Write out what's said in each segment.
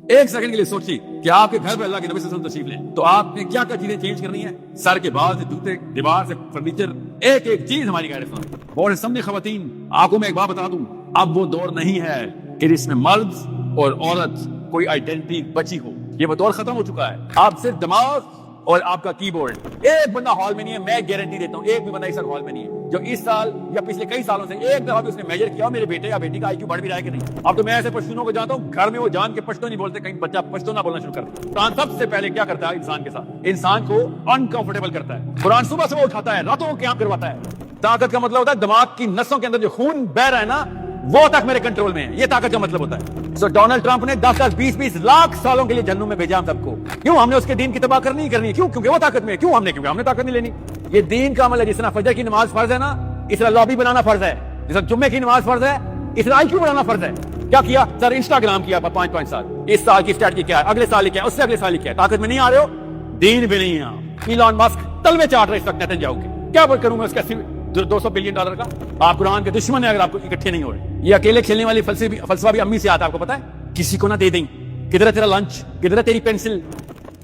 ایک سیکنڈ کے لیے سوچیے کہ آپ کے گھر پہ اللہ کے نبی صلی اللہ علیہ وسلم تشریف لیں تو آپ نے کیا کیا چیزیں چینج کرنی ہے. سر کے بال سے جوتے، دیوار سے فرنیچر، ایک ایک چیز ہماری گائیڈنس میں. اور سمجھے خواتین، آپ کو میں ایک بات بتا دوں، اب وہ دور نہیں ہے کہ جس میں مرد اور عورت کوئی آئیڈینٹی بچی ہو. یہ وہ دور ختم ہو چکا ہے. آپ صرف دماغ اور آپ کا کی بورڈ. ایک بندہ ہال میں نہیں ہے، میں گارنٹی دیتا ہوں ایک بھی بندہ اس ہال میں نہیں ہے جو اس سال یا پچھلے کئی سالوں سے ایک دفعہ بھی اس نے میجر کیا میرے بیٹے یا بیٹی کا آئی کیو بڑھ بھی رہا ہے کہ نہیں. اب تو میں ایسے پشتونوں کو جانتا ہوں گھر میں وہ جان کے پشتو نہیں بولتے، کہیں بچہ پشتو نہ بولنا شروع کر دے. قرآن سب سے پہلے کیا کرتا ہے انسان کے ساتھ؟ انسان کو انکمفرٹیبل کرتا ہے. قرآن صبح سے وہ اٹھاتا ہے، راتوں کو قیام کرواتا ہے. طاقت کا مطلب ہوتا ہے دماغ کی نسوں کے اندر جو خون بہ رہا ہے نا وہ تک میرے کنٹرول میں ہے. یہ طاقت کا مطلب ہوتا ہے. سو ڈونلڈ ٹرمپ نے 10 20 لاکھ سالوں کے لیے جہنم میں بھیجا ہم سب کو. کیوں؟ ہم نے اس کے دین کی تباہ کرنی کیوں؟ کیونکہ وہ طاقت میں ہے. کیوں ہم نے؟ کیونکہ ہم نے طاقت نہیں لینی. یہ دین کا عمل ہے. جس طرح فجر کی نماز فرض ہے نا، اس طرح لابی بنانا فرض ہے. جس طرح جمعے کی نماز فرض ہے، اس طرح آئی کیو بنانا فرض ہے. کیا کیا سر؟ انسٹاگرام کیا 5 سال. اس سال کی اسٹارٹ کیا ہے، اگلے سال کیا ہے، اس سے اگلے سال کیا ہے. طاقت میں نہیں آ رہے ہو، دین بھی نہیں ہے. ایلان مسک تلوے چاٹ رہے اس وقت نیتن یاہو کے. کیا کروں میں اس کا $200 بلین کا؟ آپ قرآن کے دشمن ہیں اگر آپ کو اکٹھے نہیں ہو رہے. یہ اکیلے کھیلنے والی فلسفہ بھی امی سے آتا ہے. آپ کو پتا ہے کسی کو نہ دے دیں. کدھر ہے تیرا لنچ، کدھر ہے تیری پینسل.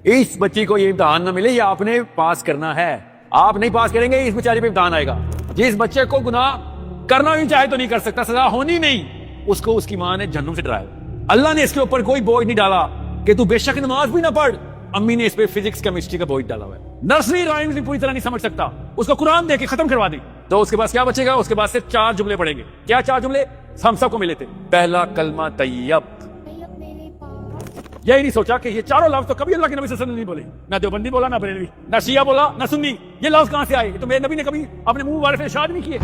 اس بچی کو یہ امتحان نہ ملے، یہ آپ نے پاس کرنا ہے. آپ نہیں پاس کریں گے اس بیچارے پہ امتحان آئے گا. جس بچے کو گناہ کرنا بھی چاہے تو نہیں کر سکتا، سزا ہونی نہیں، اس کو اس کی ماں نے جہنم سے ڈرایا. اللہ نے اس کے اوپر کوئی بوجھ نہیں ڈالا کہ تو بے شک نماز بھی نہ پڑھ. امی نے اس پہ فزکس کیمسٹری کا بوجھ ڈالا ہوا ہے. نرسری رائمز بھی پوری طرح نہیں سمجھ سکتا، اس کو قرآن دے کے ختم کروا دی تو اس کے پاس کیا بچے گا؟ اس کے پاس صرف 4 جملے پڑھیں گے. کیا 4 جملے ہم سب کو ملے تھے؟ پہلا کلمہ طیب. یہی نہیں سوچا کہ یہ چاروں لفظ تو کبھی اللہ کے نبی صلی اللہ علیہ وسلم نے نہیں بولے. نہ دیوبندی بولا، نہ بریلوی، نہ شیعہ بولا، نہ سنی. یہ لفظ کہاں سے آئے؟ تو میرے نبی نے کبھی اپنے منہ والے سے ارشاد نہیں کیے.